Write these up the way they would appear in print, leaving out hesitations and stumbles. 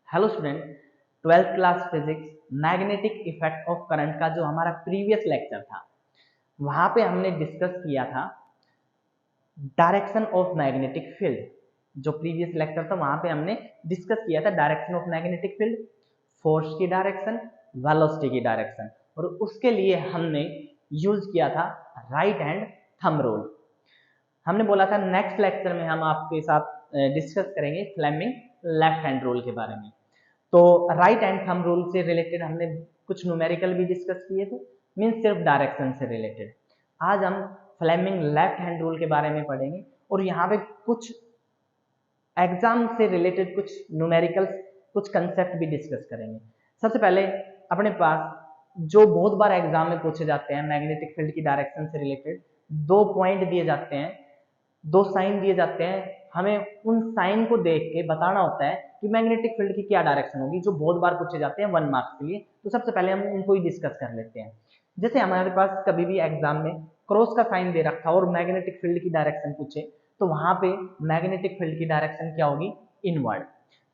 Hello student, 12th class physics magnetic effect of current का जो हमारा प्रीवियस लेक्चर था वहां पे हमने डिस्कस किया था डायरेक्शन ऑफ मैग्नेटिक फील्ड। जो प्रीवियस लेक्चर था वहां पे हमने डिस्कस किया था direction of magnetic field, force की डायरेक्शन, वेलोसिटी की डायरेक्शन, और उसके लिए हमने यूज किया था राइट हैंड थंब रूल। हमने बोला था नेक्स्ट लेक्चर में हम आपके साथ डिस्कस करेंगे फ्लेमिंग लेफ्ट हैंड रूल के बारे में। तो राइट हैंड थंब रूल से रिलेटेड हमने कुछ न्यूमेरिकल भी डिस्कस किए थे, मीन्स सिर्फ डायरेक्शन से रिलेटेड। आज हम फ्लेमिंग लेफ्ट हैंड रूल के बारे में पढ़ेंगे और यहाँ पे कुछ एग्जाम से रिलेटेड कुछ न्यूमेरिकल कुछ कंसेप्ट भी डिस्कस करेंगे। सबसे पहले अपने पास जो बहुत बार एग्जाम में पूछे जाते हैं मैग्नेटिक फील्ड की डायरेक्शन से रिलेटेड, दो पॉइंट दिए जाते हैं, दो साइन दिए जाते हैं, हमें उन साइन को देख के बताना होता है कि मैग्नेटिक फील्ड की क्या डायरेक्शन होगी, जो बहुत बार पूछे जाते हैं 1 मार्क्स के लिए। तो सबसे पहले हम उनको ही डिस्कस कर लेते हैं। जैसे हमारे पास कभी भी एग्जाम में क्रॉस का साइन दे रखा और मैग्नेटिक फील्ड की डायरेक्शन पूछे तो वहां पे मैग्नेटिक फील्ड की डायरेक्शन क्या होगी? इनवर्ड।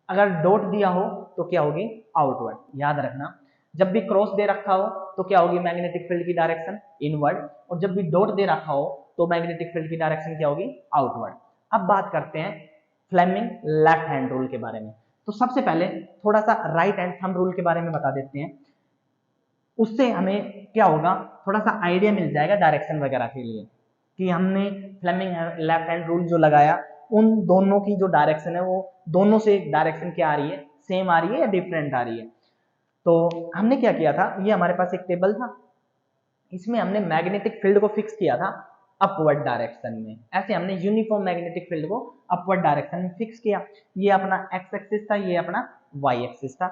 अगर डॉट दिया हो तो क्या होगी? आउटवर्ड। याद रखना, जब भी क्रॉस दे रखा हो तो क्या होगी मैग्नेटिक फील्ड की डायरेक्शन? इनवर्ड। और जब भी डॉट दे रखा हो तो मैग्नेटिक फील्ड की डायरेक्शन क्या होगी? आउटवर्ड। अब बात करते हैं फ्लेमिंग लेफ्ट हैंड रूल के बारे में। तो सबसे पहले थोड़ा सा राइट हैंड थंब रूल के बारे में बता देते हैं, उससे हमें क्या होगा, थोड़ा सा आइडिया मिल जाएगा डायरेक्शन वगैरह के लिए कि हमने फ्लेमिंग लेफ्ट हैंड रूल जो लगाया उन दोनों की जो डायरेक्शन है वो दोनों से डायरेक्शन क्या आ रही है, सेम आ रही है या डिफरेंट आ रही है। तो हमने क्या किया था, ये हमारे पास एक टेबल था, इसमें हमने मैग्नेटिक फील्ड को फिक्स किया था अपवर्ड डायरेक्शन में। ऐसे हमने यूनिफॉर्म मैग्नेटिक फील्ड को अपवर्ड डायरेक्शन में फिक्स किया। ये अपना एक्स एक्सिस था, ये अपना वाई एक्सिस था,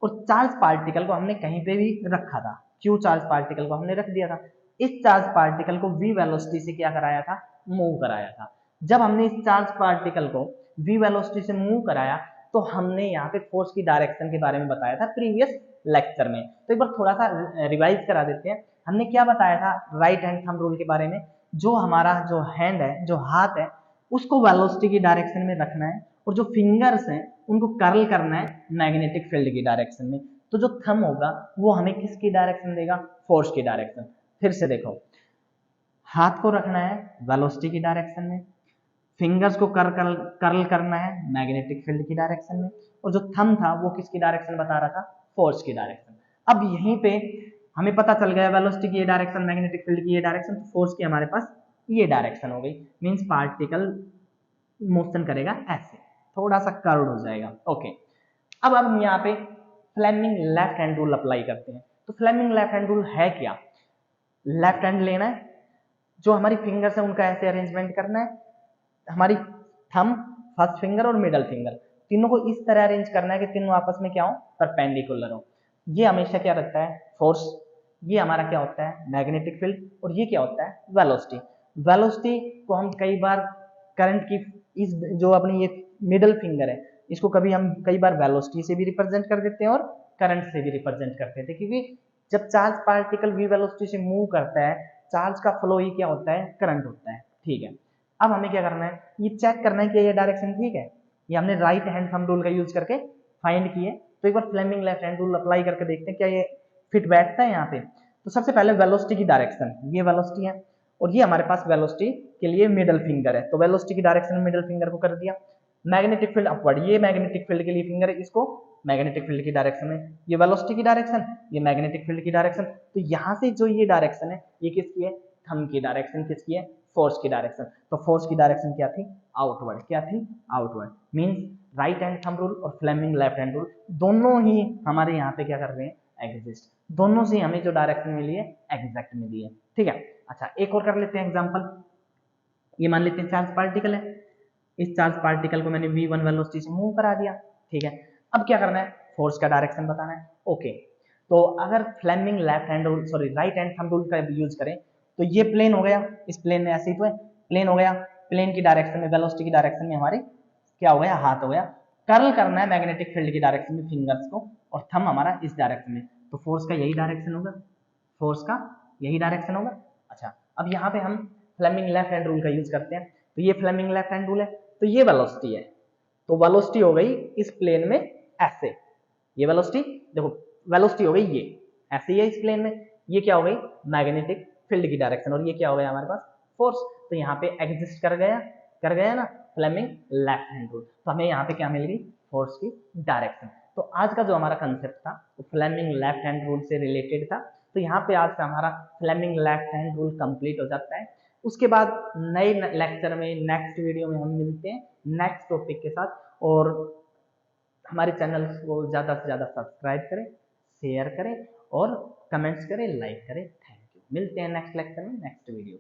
और चार्ज पार्टिकल को हमने कहीं पे भी रखा था, क्यू चार्ज पार्टिकल को हमने रख दिया था। इस चार्ज पार्टिकल को वी वेलोसिटी से क्या कराया था? मूव कराया था। जब हमने इस चार्ज पार्टिकल को वी वेलोसिटी से मूव कराया तो हमने यहाँ पे फोर्स की डायरेक्शन के बारे में बताया था प्रीवियस लेक्चर में। तो एक बार थोड़ा सा रिवाइज करा देते हैं। हमने क्या बताया था राइट हैंड थंब रूल के बारे में? जो हमारा जो हैंड है, जो हाथ है, उसको वेलोसिटी की डायरेक्शन में रखना है और जो फिंगर्स हैं उनको कर्ल करना है मैग्नेटिक फील्ड की डायरेक्शन में। तो जो थंब होगा वो हमें किसकी डायरेक्शन देगा? फोर्स की डायरेक्शन। फिर से देखो, हाथ को रखना है वेलोसिटी की डायरेक्शन में, फिंगर्स को कर्ल करना है मैग्नेटिक फील्ड की डायरेक्शन में, और जो थंब था वो किसकी डायरेक्शन बता रहा था? फोर्स की डायरेक्शन। अब यहीं पे हमें पता चल गया वेलोसिटी की ये डायरेक्शन, मैग्नेटिक फील्ड की ये डायरेक्शन, तो फोर्स की हमारे पास ये डायरेक्शन हो गई। मींस पार्टिकल मोशन करेगा ऐसे, थोड़ा सा कर्व हो जाएगा। ओके, अब हम यहाँ पे Fleming left hand rule apply करते हैं। तो फ्लेमिंग लेफ्ट हैंड रूल है क्या? लेफ्ट हैंड लेना है, जो हमारी फिंगर्स है उनका ऐसे अरेंजमेंट करना है, हमारी थंब, फर्स्ट फिंगर और मिडल फिंगर तीनों को इस तरह अरेंज करना है कि तीनों आपस में क्या हो? परपेंडिकुलर हो। ये हमेशा क्या रखता है? फोर्स। ये हमारा क्या होता है? Magnetic field. और ये क्या होता है? वेलोसिटी। वेलोसिटी को हम कई बार करंट की इस जो अपनी ये मिडल फिंगर है इसको कभी हम कई बार वेलोसिटी से भी रिप्रेजेंट कर देते हैं और करंट से भी रिप्रेजेंट करते थे, क्योंकि जब चार्ज पार्टिकल वी वेलोसिटी से मूव करता है चार्ज का फ्लो ही क्या होता है? करंट होता है। ठीक है, अब हमें क्या करना है? ये चेक करना है कि ये डायरेक्शन ठीक है। ये हमने राइट हैंड थंब रूल का यूज करके फाइंड किए। तो एक बार Fleming left hand rule apply करके देखते हैं क्या ये फिट बैठता है यहाँ पे। तो सबसे पहले वेलोसिटी की डायरेक्शन, ये वेलोसिटी है और ये हमारे पास वेलोसिटी के लिए मिडल फिंगर है, तो वेलोसिटी की डायरेक्शन में मिडल फिंगर को कर दिया। मैग्नेटिक फील्ड अपवर्ड, ये मैग्नेटिक फील्ड के लिए फिंगर है, इसको मैग्नेटिक फील्ड की डायरेक्शन में, ये वेलोसिटी की डायरेक्शन, ये मैग्नेटिक फील्ड की डायरेक्शन। तो यहाँ से जो ये डायरेक्शन है ये किसकी है? थंब की डायरेक्शन। किसकी है? फोर्स की डायरेक्शन। तो फोर्स की डायरेक्शन क्या थी? आउटवर्ड। क्या थी? Outward. Means right hand thumb rule और फ्लेमिंग लेफ्ट हैंड रूल दोनों ही हमारे यहाँ पे क्या कर रहे हैं? एग्जिस्ट। दोनों से हमें जो डायरेक्शन मिली है एग्जैक्ट मिली है। ठीक है, अच्छा एक और कर लेते हैं एग्जांपल। ये मान लेते हैं चार्ज पार्टिकल है, इस चार्ज पार्टिकल को मैंने v1 वेलोसिटी से मूव करा दिया। ठीक है, अब क्या करना है? फोर्स का डायरेक्शन बताना है। ओके, तो अगर Fleming left hand rule sorry right hand thumb rule का यूज करें तो ये प्लेन हो गया, इस प्लेन में ऐसे ही तो है, प्लेन हो गया, प्लेन की डायरेक्शन में वेलोसिटी की डायरेक्शन में हमारी क्या हो गया? हाथ हो गया। कर्ल करना है मैग्नेटिक फील्ड की डायरेक्शन में फिंगर्स को, और थंब हमारा इस डायरेक्शन में, तो फोर्स का यही डायरेक्शन होगा, फोर्स का यही डायरेक्शन होगा। अच्छा, अब यहाँ पे हम फ्लेमिंग लेफ्ट हैंड रूल का यूज करते हैं। तो ये फ्लेमिंग लेफ्ट हैंड रूल है, तो ये वेलोसिटी है, तो वेलोसिटी हो गई इस प्लेन में ऐसे, ये वेलोसिटी देखो, वेलोसिटी हो गई ये, ऐसे ही है इस प्लेन में, ये क्या हो गई मैग्नेटिक फील्ड की डायरेक्शन, और ये क्या हो गया हमारे पास फोर्स। तो यहाँ पे एग्जिस्ट कर गया ना फ्लेमिंग लेफ्ट हैंड रूल, तो हमें यहाँ पे क्या मिल गई फोर्स की डायरेक्शन। तो आज का जो हमारा कंसेप्ट था वो फ्लेमिंग लेफ्ट हैंड रूल से रिलेटेड था। तो यहाँ पे आज का हमारा Fleming left hand rule complete हो जाता है। उसके बाद नए लेक्चर में नेक्स्ट वीडियो में हम मिलते हैं नेक्स्ट टॉपिक के साथ। और हमारे चैनल को ज़्यादा से ज़्यादा सब्सक्राइब करें, शेयर करें और कमेंट्स करें, लाइक करें। Thank you. मिलते हैं नेक्स्ट लेक्चर में नेक्स्ट वीडियो।